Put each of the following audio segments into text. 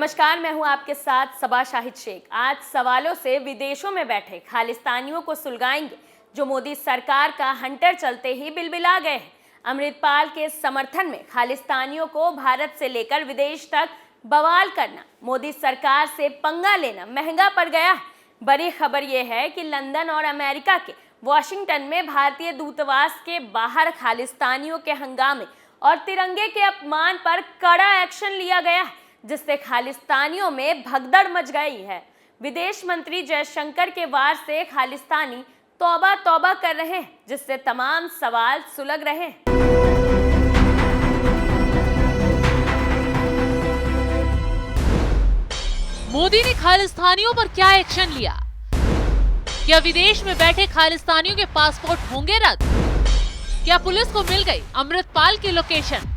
नमस्कार, मैं हूं आपके साथ सबा शाहिद शेख। आज सवालों से विदेशों में बैठे खालिस्तानियों को सुलगाएंगे जो मोदी सरकार का हंटर चलते ही बिलबिला गए हैं। अमृतपाल के समर्थन में खालिस्तानियों को भारत से लेकर विदेश तक बवाल करना, मोदी सरकार से पंगा लेना महंगा पड़ गया है। बड़ी खबर यह है कि लंदन और अमेरिका के वॉशिंगटन में भारतीय दूतावास के बाहर खालिस्तानियों के हंगामे और तिरंगे के अपमान पर कड़ा एक्शन लिया गया है, जिससे खालिस्तानियों में भगदड़ मच गई है। विदेश मंत्री जयशंकर के वार से खालिस्तानी तौबा तौबा कर रहे हैं, जिससे तमाम सवाल सुलग रहे हैं। मोदी ने खालिस्तानियों पर क्या एक्शन लिया? क्या विदेश में बैठे खालिस्तानियों के पासपोर्ट होंगे रद्द? क्या पुलिस को मिल गई अमृतपाल की लोकेशन?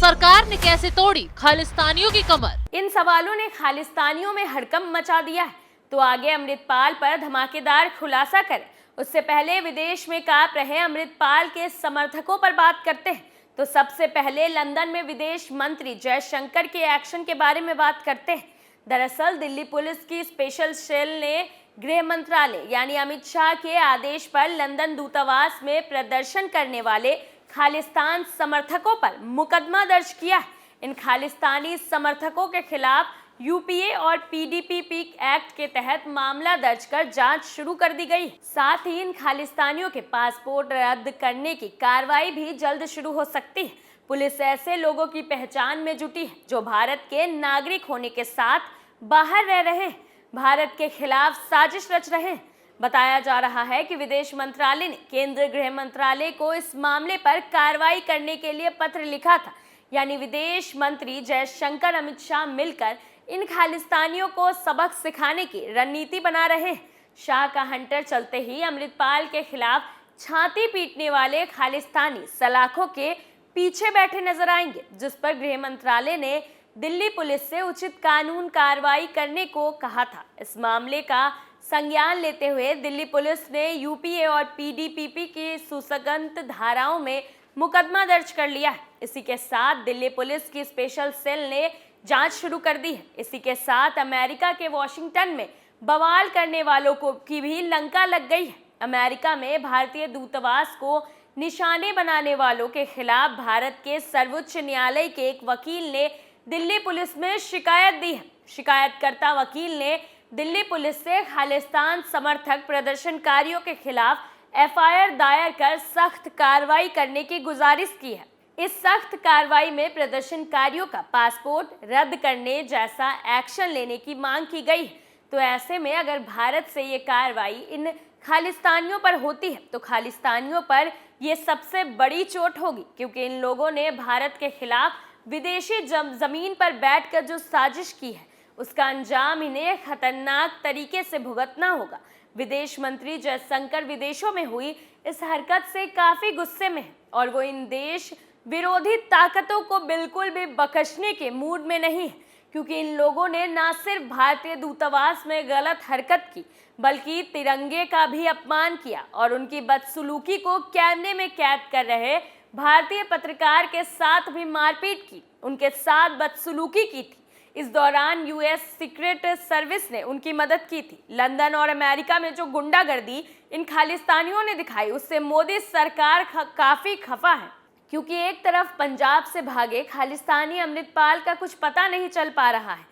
सरकार ने कैसे तोड़ी खालिस्तानियों की कमर? इन सवालों ने खालिस्तानियों में हड़कंप मचा दिया है। तो आगे अमृतपाल पर धमाकेदार खुलासा करें, उससे पहले विदेश में कांप रहे अमृतपाल के समर्थकों पर बात करते हैं। तो सबसे पहले लंदन में विदेश मंत्री जयशंकर के एक्शन के बारे में बात करते हैं। दरअसल दिल्ली पुलिस की स्पेशल सेल ने गृह मंत्रालय यानी अमित शाह के आदेश पर लंदन दूतावास में प्रदर्शन करने वाले खालिस्तान समर्थकों पर मुकदमा दर्ज किया है। इन खालिस्तानी समर्थकों के खिलाफ यूपीए और पीडीपी एक्ट के तहत मामला दर्ज कर जांच शुरू कर दी गई। साथ ही इन खालिस्तानियों के पासपोर्ट रद्द करने की कार्रवाई भी जल्द शुरू हो सकती है। पुलिस ऐसे लोगों की पहचान में जुटी है जो भारत के नागरिक होने के साथ बाहर रह रहे हैं, भारत के खिलाफ साजिश रच रहे हैं। बताया जा रहा है कि विदेश मंत्रालय ने केंद्रीय गृह मंत्रालय को इस मामले पर कार्रवाई करने के लिए पत्र लिखा था। यानी विदेश मंत्री जयशंकर अमित शाह मिलकर इन खालिस्तानियों को सबक सिखाने की रणनीति बना रहे हैं। शाह का हंटर चलते ही अमृतपाल के खिलाफ छाती पीटने वाले खालिस्तानी सलाखों के पीछे बैठे नजर आएंगे, जिस पर गृह मंत्रालय ने दिल्ली पुलिस से उचित कानून कार्रवाई करने को कहा था। इस मामले का संज्ञान लेते हुए दिल्ली पुलिस ने यूपीए और पीडीपी की सुसंगत धाराओं में मुकदमा दर्ज कर लिया है। इसी के साथ दिल्ली पुलिस की स्पेशल सेल ने जांच शुरू कर दी है। इसी के साथ अमेरिका के वॉशिंगटन में बवाल करने वालों को की भी लंका लग गई है। अमेरिका में भारतीय दूतावास को निशाने बनाने वालों के खिलाफ भारत के सर्वोच्च न्यायालय के एक वकील ने दिल्ली पुलिस में शिकायत दी है। शिकायतकर्ता वकील ने दिल्ली पुलिस से खालिस्तान समर्थक प्रदर्शनकारियों के खिलाफ एफआईआर दायर कर सख्त कार्रवाई करने की गुजारिश की है। इस सख्त कार्रवाई में प्रदर्शनकारियों का पासपोर्ट रद्द करने जैसा एक्शन लेने की मांग की गई है। तो ऐसे में अगर भारत से ये कार्रवाई इन खालिस्तानियों पर होती है तो खालिस्तानियों पर ये सबसे बड़ी चोट होगी, क्योंकि इन लोगों ने भारत के खिलाफ विदेशी जमीन पर बैठकर जो साजिश की है उसका अंजाम इन्हें खतरनाक तरीके से भुगतना होगा। विदेश मंत्री जयशंकर विदेशों में हुई इस हरकत से काफी गुस्से में है और वो इन देश विरोधी ताकतों को बिल्कुल भी बख्शने के मूड में नहीं है, क्योंकि इन लोगों ने न सिर्फ भारतीय दूतावास में गलत हरकत की बल्कि तिरंगे का भी अपमान किया और उनकी बदसलूकी को कैमरे में कैद कर रहे भारतीय पत्रकार के साथ भी मारपीट की, उनके साथ बदसलूकी की थी। इस दौरान यूएस सीक्रेट सर्विस ने उनकी मदद की थी। लंदन और अमेरिका में जो गुंडागर्दी इन खालिस्तानियों ने दिखाई उससे मोदी सरकार काफी खफा है, क्योंकि एक तरफ पंजाब से भागे खालिस्तानी अमृतपाल का कुछ पता नहीं चल पा रहा है।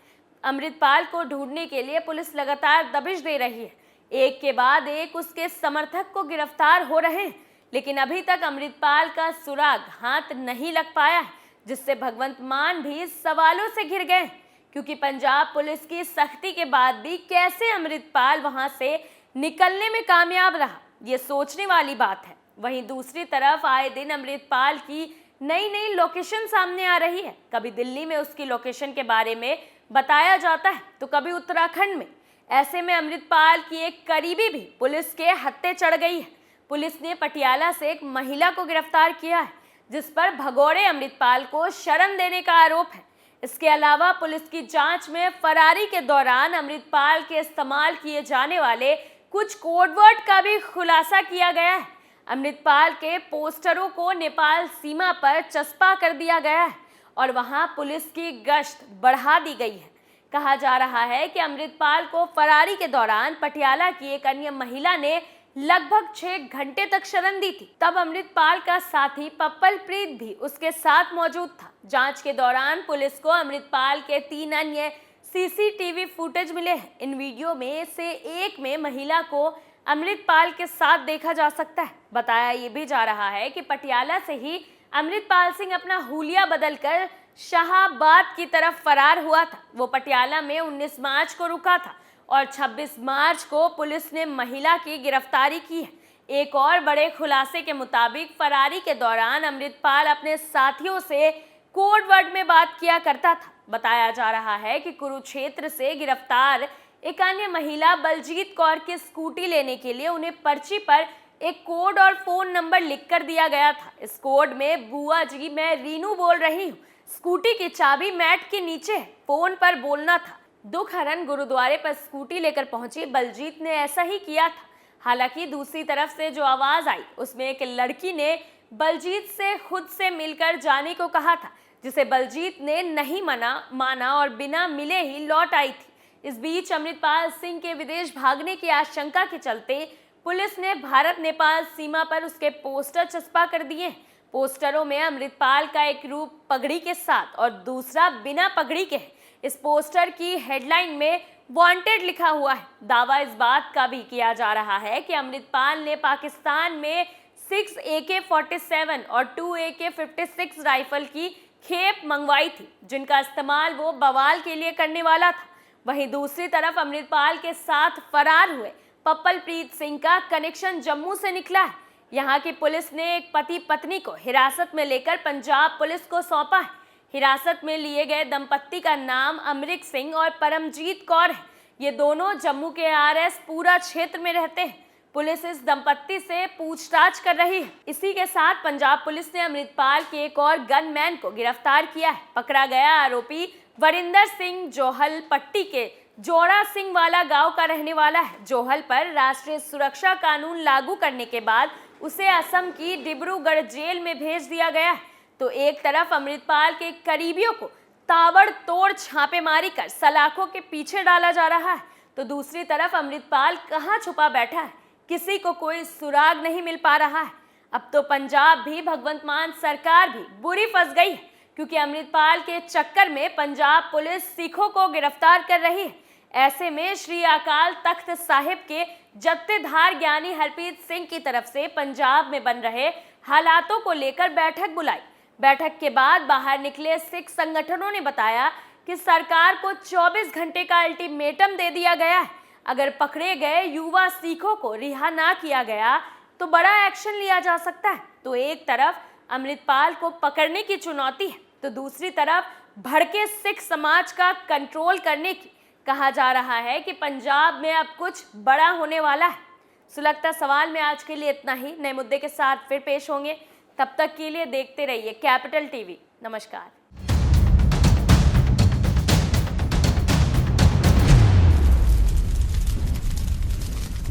अमृतपाल को ढूंढने के लिए पुलिस लगातार दबिश दे रही है, एक के बाद एक उसके समर्थक को गिरफ्तार हो रहे हैं, लेकिन अभी तक अमृतपाल का सुराग हाथ नहीं लग पाया है, जिससे भगवंत मान भी सवालों से घिर गए, क्योंकि पंजाब पुलिस की सख्ती के बाद भी कैसे अमृतपाल वहां से निकलने में कामयाब रहा, ये सोचने वाली बात है। वहीं दूसरी तरफ आए दिन अमृतपाल की नई नई लोकेशन सामने आ रही है। कभी दिल्ली में उसकी लोकेशन के बारे में बताया जाता है तो कभी उत्तराखंड में। ऐसे में अमृतपाल की एक करीबी भी पुलिस के हत्थे चढ़ गई है। पुलिस ने पटियाला से एक महिला को गिरफ्तार किया है, जिस पर भगोड़े अमृतपाल को शरण देने का आरोप है। इसके अलावा पुलिस की जांच में फरारी के दौरान अमृतपाल के इस्तेमाल किए जाने वाले कुछ कोडवर्ड का भी खुलासा किया गया है। अमृतपाल के पोस्टरों को नेपाल सीमा पर चस्पा कर दिया गया है और वहां पुलिस की गश्त बढ़ा दी गई है। कहा जा रहा है कि अमृतपाल को फरारी के दौरान पटियाला की एक अन्य महिला ने लगभग 6 घंटे तक शरण दी थी। तब अमृतपाल का साथी पप्पलप्रीत भी उसके साथ मौजूद था। जांच के दौरान पुलिस को अमृतपाल के 3 अन्य सीसीटीवी फुटेज मिले हैं। इन वीडियो में से एक में महिला को अमृतपाल के साथ देखा जा सकता है। बताया ये भी जा रहा है कि पटियाला से ही अमृतपाल सिंह अपना हुलिया बदलकर शाहाबाद की तरफ फरार हुआ था। वो पटियाला में 19 मार्च को रुका था और 26 मार्च को पुलिस ने महिला की गिरफ्तारी की है। एक और बड़े खुलासे के मुताबिक फरारी के दौरान अमृतपाल अपने साथियों से कोड वर्ड में बात किया करता था। बताया जा रहा है कि कुरुक्षेत्र से गिरफ्तार एक अन्य महिला बलजीत कौर की स्कूटी लेने के लिए उन्हें पर्ची पर एक कोड और फोन नंबर लिखकर दिया गया था। इस कोड में, बुआ जी मैं रीनू बोल रही हूँ, स्कूटी की चाबी मैट के नीचे है, फोन पर बोलना था। दुखहरण गुरुद्वारे पर स्कूटी लेकर पहुंची बलजीत ने ऐसा ही किया था। हालांकि दूसरी तरफ से जो आवाज आई उसमें एक लड़की ने बलजीत से खुद से मिलकर जाने को कहा था, जिसे बलजीत ने नहीं माना और बिना मिले ही लौट आई थी। इस बीच अमृतपाल सिंह के विदेश भागने की आशंका के चलते पुलिस ने भारत नेपाल सीमा पर उसके पोस्टर चस्पा कर दिए। पोस्टरों में अमृतपाल का एक रूप पगड़ी के साथ और दूसरा बिना पगड़ी के है। इस पोस्टर की हेडलाइन में वांटेड लिखा हुआ है। दावा इस बात का भी किया जा रहा है कि अमृतपाल ने पाकिस्तान में 6 AK-47 और 2 AK-56 राइफल की खेप मंगवाई थी, जिनका इस्तेमाल वो बवाल के लिए करने वाला था। वहीं दूसरी तरफ अमृतपाल के साथ फरार हुए पप्पलप्रीत सिंह का कनेक्शन जम्मू से निकला है। यहाँ की पुलिस ने एक पति पत्नी को हिरासत में लेकर पंजाब पुलिस को सौंपा है। हिरासत में लिए गए दंपत्ति का नाम अमरीक सिंह और परमजीत कौर है। ये दोनों जम्मू के RS पूरा क्षेत्र में रहते हैं। पुलिस इस दंपत्ति से पूछताछ कर रही है। इसी के साथ पंजाब पुलिस ने अमृतपाल के एक और गनमैन को गिरफ्तार किया है। पकड़ा गया आरोपी वरिंदर सिंह जोहल पट्टी के जोड़ा सिंह वाला गांव का रहने वाला है। जोहल पर राष्ट्रीय सुरक्षा कानून लागू करने के बाद उसे असम की डिब्रूगढ़ जेल में भेज दिया गया है। तो एक तरफ अमृतपाल के करीबियों को ताबड़तोड़ छापेमारी कर सलाखों के पीछे डाला जा रहा है, तो दूसरी तरफ अमृतपाल कहां छुपा बैठा है, किसी को कोई सुराग नहीं मिल पा रहा है। अब तो पंजाब भी, भगवंत मान सरकार भी बुरी फंस गई है, क्योंकि अमृतपाल के चक्कर में पंजाब पुलिस सिखों को गिरफ्तार कर रही है। ऐसे में श्री अकाल तख्त साहिब के जत्थेदार ज्ञानी हरप्रीत सिंह की तरफ से पंजाब में बन रहे हालातों को लेकर बैठक बुलाई। बैठक के बाद बाहर निकले सिख संगठनों ने बताया कि सरकार को 24 घंटे का अल्टीमेटम दे दिया गया है। अगर पकड़े गए युवा सिखों को रिहा ना किया गया तो बड़ा एक्शन लिया जा सकता है। तो एक तरफ अमृतपाल को पकड़ने की चुनौती है, तो दूसरी तरफ भड़के सिख समाज का कंट्रोल करने की। कहा जा रहा है कि पंजाब में अब कुछ बड़ा होने वाला है। सुलगता सवाल में आज के लिए इतना ही। नए मुद्दे के साथ फिर पेश होंगे। तब तक के लिए देखते रहिए कैपिटल टीवी। नमस्कार।